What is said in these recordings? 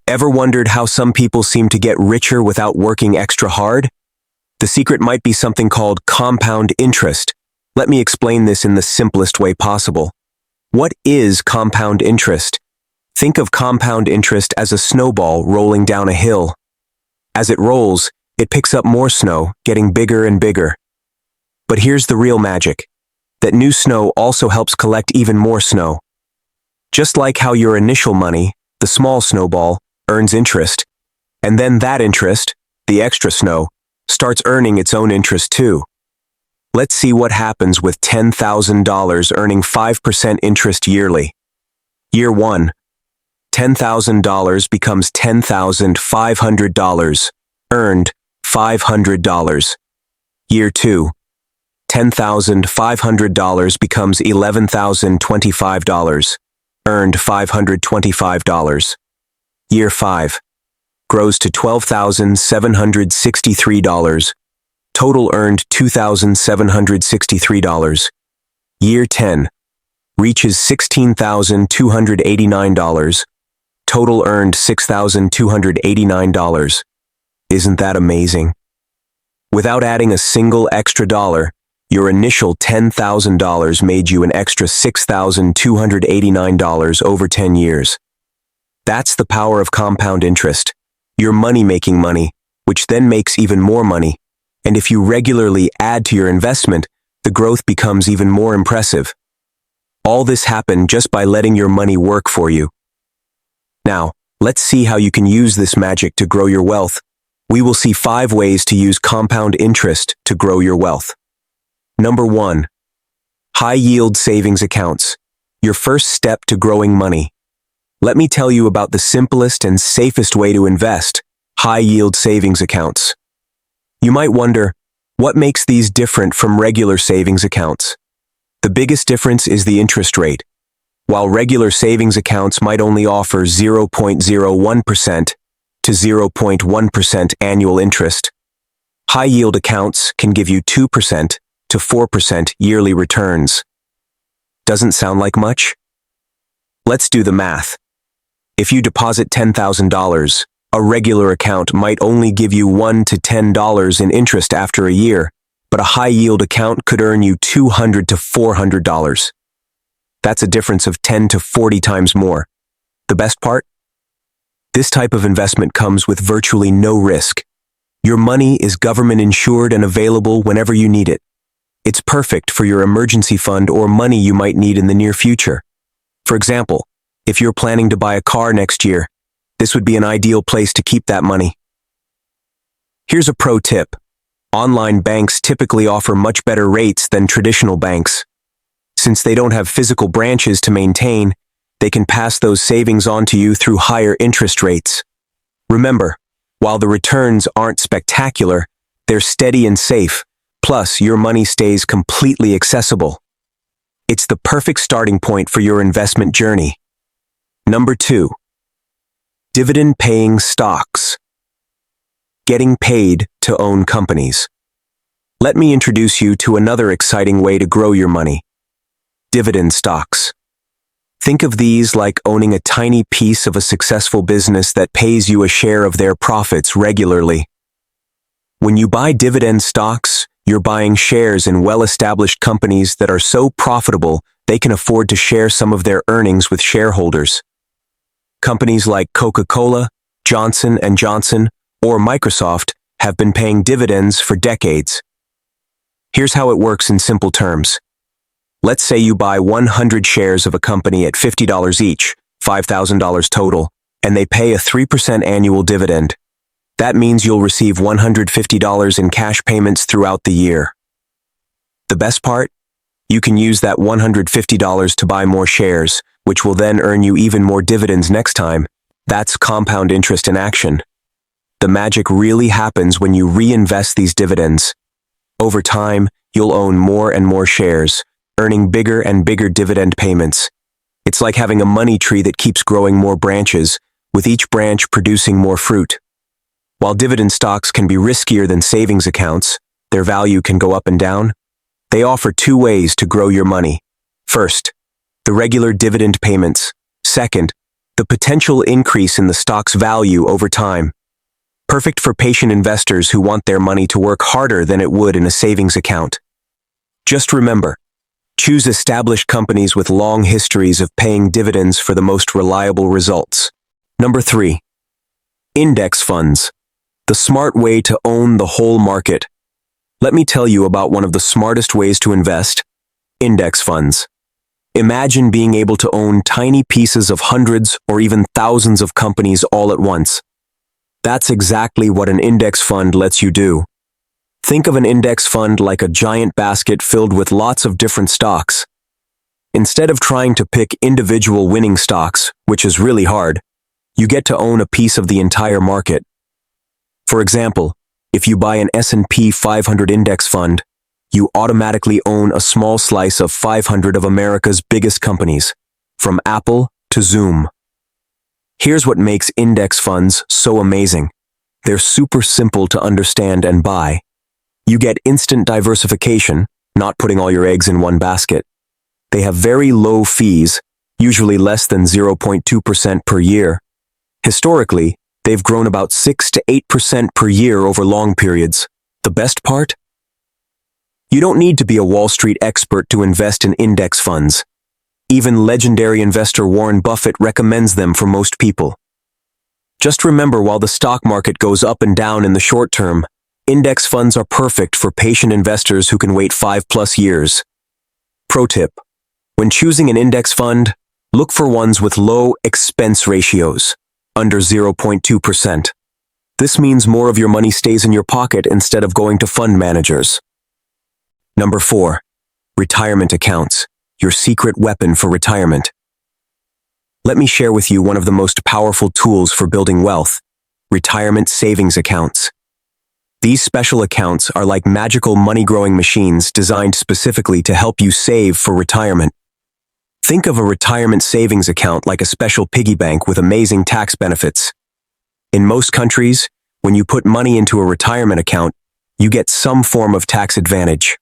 Ever wondered how some people seem to get richer without working extra hard? The secret might be something called compound interest. Let me explain this in the simplest way possible. What is compound interest? Think of compound interest as a snowball rolling down a hill. As it rolls, it picks up more snow, getting bigger and bigger. But here's the real magic. That new snow also helps collect even more snow. Just like how your initial money, the small snowball, earns interest, and then that interest, the extra snow, starts earning its own interest too. Let's see what happens with $10,000 earning 5% interest yearly. Year 1. $10,000 becomes $10,500, earned $500. Year 2. $10,500 becomes $11,025, earned $525. Year 5. Grows to $12,763, total earned $2,763. Year 10. Reaches $16,289, total earned $6,289. Isn't that amazing? Without adding a single extra dollar, your initial $10,000 made you an extra $6,289 over 10 years. That's the power of compound interest. Your money making money, which then makes even more money. And if you regularly add to your investment, the growth becomes even more impressive. All this happened just by letting your money work for you. Now, let's see how you can use this magic to grow your wealth. We will see 5 ways to use compound interest to grow your wealth. Number 1. High-yield savings accounts. Your first step to growing money. Let me tell you about the simplest and safest way to invest, high-yield savings accounts. You might wonder, what makes these different from regular savings accounts? The biggest difference is the interest rate. While regular savings accounts might only offer 0.01% to 0.1% annual interest, high-yield accounts can give you 2% to 4% yearly returns. Doesn't sound like much? Let's do the math. If you deposit $10,000, a regular account might only give you $1 to $10 in interest after a year, but a high-yield account could earn you $200 to $400. That's a difference of 10 to 40 times more. The best part? This type of investment comes with virtually no risk. Your money is government insured and available whenever you need it. It's perfect for your emergency fund or money you might need in the near future. For example, if you're planning to buy a car next year, this would be an ideal place to keep that money. Here's a pro tip. Online banks typically offer much better rates than traditional banks. Since they don't have physical branches to maintain, they can pass those savings on to you through higher interest rates. Remember, while the returns aren't spectacular, they're steady and safe, plus your money stays completely accessible. It's the perfect starting point for your investment journey. Number 2. Dividend-paying stocks. Getting paid to own companies. Let me introduce you to another exciting way to grow your money. Dividend stocks. Think of these like owning a tiny piece of a successful business that pays you a share of their profits regularly. When you buy dividend stocks, you're buying shares in well-established companies that are so profitable they can afford to share some of their earnings with shareholders. Companies like Coca-Cola, Johnson & Johnson, or Microsoft have been paying dividends for decades. Here's how it works in simple terms. Let's say you buy 100 shares of a company at $50 each, $5,000 total, and they pay a 3% annual dividend. That means you'll receive $150 in cash payments throughout the year. The best part? You can use that $150 to buy more shares, which will then earn you even more dividends next time. That's compound interest in action. The magic really happens when you reinvest these dividends. Over time, you'll own more and more shares, earning bigger and bigger dividend payments. It's like having a money tree that keeps growing more branches, with each branch producing more fruit. While dividend stocks can be riskier than savings accounts, their value can go up and down? They offer two ways to grow your money. First, the regular dividend payments. Second, the potential increase in the stock's value over time. Perfect for patient investors who want their money to work harder than it would in a savings account. Just remember, choose established companies with long histories of paying dividends for the most reliable results. Number 3. Index funds. The smart way to own the whole market. Let me tell you about one of the smartest ways to invest: index funds. Imagine being able to own tiny pieces of hundreds or even thousands of companies all at once. That's exactly what an index fund lets you do. Think of an index fund like a giant basket filled with lots of different stocks. Instead of trying to pick individual winning stocks, which is really hard, you get to own a piece of the entire market. For example, if you buy an S&P 500 index fund, you automatically own a small slice of 500 of America's biggest companies, from Apple to Zoom. Here's what makes index funds so amazing. They're super simple to understand and buy. You get instant diversification, not putting all your eggs in one basket. They have very low fees, usually less than 0.2% per year. Historically, they've grown about 6 to 8% per year over long periods. The best part? You don't need to be a Wall Street expert to invest in index funds. Even legendary investor Warren Buffett recommends them for most people. Just remember, while the stock market goes up and down in the short term, index funds are perfect for patient investors who can wait 5+ years. Pro tip: when choosing an index fund, look for ones with low expense ratios, under 0.2%. This means more of your money stays in your pocket instead of going to fund managers. Number 4. Retirement accounts, your secret weapon for retirement. Let me share with you one of the most powerful tools for building wealth: retirement savings accounts. These special accounts are like magical money-growing machines designed specifically to help you save for retirement. Think of a retirement savings account like a special piggy bank with amazing tax benefits. In most countries, when you put money into a retirement account, you get some form of tax advantage.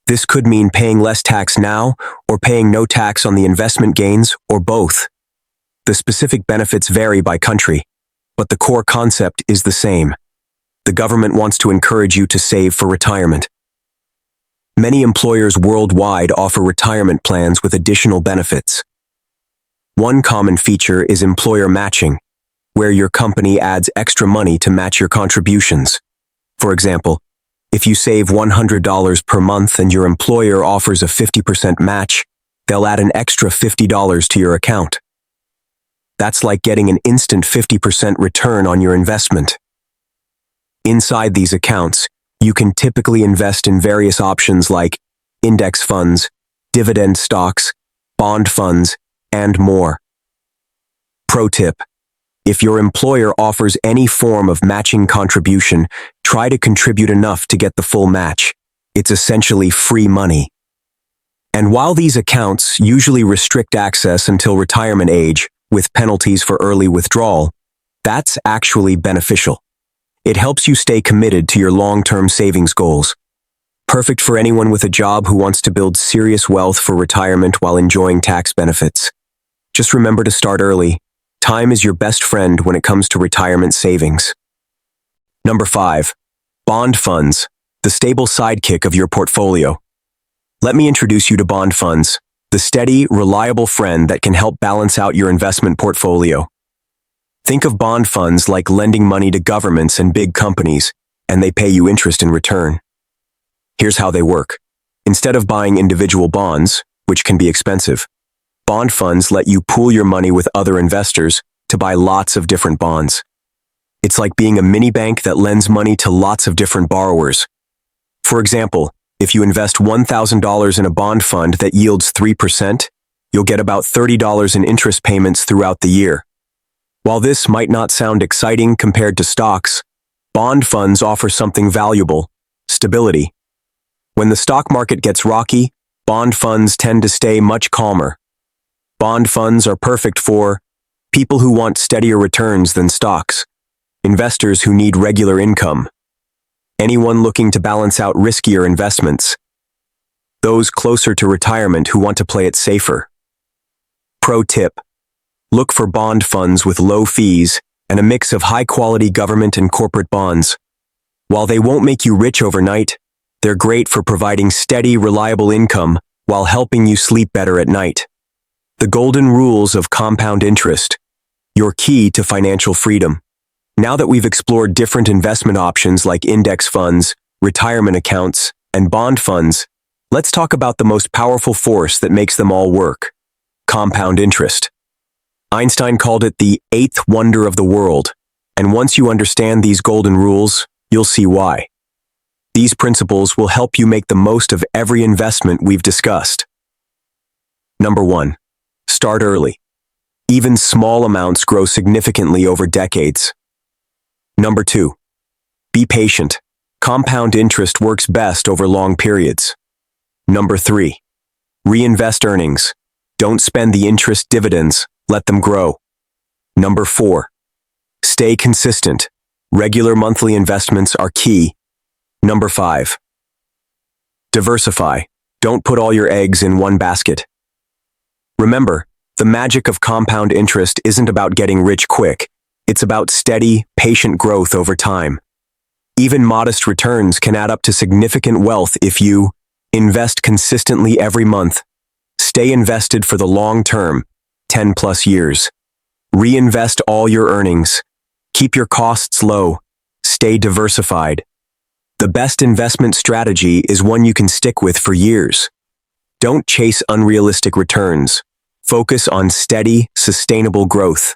This could mean paying less tax now or paying no tax on the investment gains, or both. The specific benefits vary by country, but the core concept is the same. The government wants to encourage you to save for retirement. Many employers worldwide offer retirement plans with additional benefits. One common feature is employer matching, where your company adds extra money to match your contributions. For example, if you save $100 per month and your employer offers a 50% match, they'll add an extra $50 to your account. That's like getting an instant 50% return on your investment. Inside these accounts, you can typically invest in various options like index funds, dividend stocks, bond funds, and more. Pro tip: if your employer offers any form of matching contribution, try to contribute enough to get the full match. It's essentially free money. And while these accounts usually restrict access until retirement age, with penalties for early withdrawal, that's actually beneficial. It helps you stay committed to your long-term savings goals. Perfect for anyone with a job who wants to build serious wealth for retirement while enjoying tax benefits. Just remember to start early. Time is your best friend when it comes to retirement savings. Number 5. Bond funds, the stable sidekick of your portfolio. Let me introduce you to bond funds, the steady, reliable friend that can help balance out your investment portfolio. Think of bond funds like lending money to governments and big companies, and they pay you interest in return. Here's how they work. Instead of buying individual bonds, which can be expensive, bond funds let you pool your money with other investors to buy lots of different bonds. It's like being a mini bank that lends money to lots of different borrowers. For example, if you invest $1,000 in a bond fund that yields 3%, you'll get about $30 in interest payments throughout the year. While this might not sound exciting compared to stocks, bond funds offer something valuable: stability. When the stock market gets rocky, bond funds tend to stay much calmer. Bond funds are perfect for people who want steadier returns than stocks, investors who need regular income, anyone looking to balance out riskier investments, those closer to retirement who want to play it safer. Pro tip: look for bond funds with low fees and a mix of high-quality government and corporate bonds. While they won't make you rich overnight, they're great for providing steady, reliable income while helping you sleep better at night. The golden rules of compound interest, your key to financial freedom. Now that we've explored different investment options like index funds, retirement accounts, and bond funds, let's talk about the most powerful force that makes them all work: compound interest. Einstein called it the eighth wonder of the world, and once you understand these golden rules, you'll see why. These principles will help you make the most of every investment we've discussed. Number 1. Start early. Even small amounts grow significantly over decades. Number 2. Be patient. Compound interest works best over long periods. Number 3. Reinvest earnings. Don't spend the interest dividends, let them grow. Number 4. Stay consistent. Regular monthly investments are key. Number 5. Diversify. Don't put all your eggs in one basket. Remember, the magic of compound interest isn't about getting rich quick. It's about steady, patient growth over time. Even modest returns can add up to significant wealth if you invest consistently every month. Stay invested for the long term, 10+ years. Reinvest all your earnings. Keep your costs low. Stay diversified. The best investment strategy is one you can stick with for years. Don't chase unrealistic returns. Focus on steady, sustainable growth.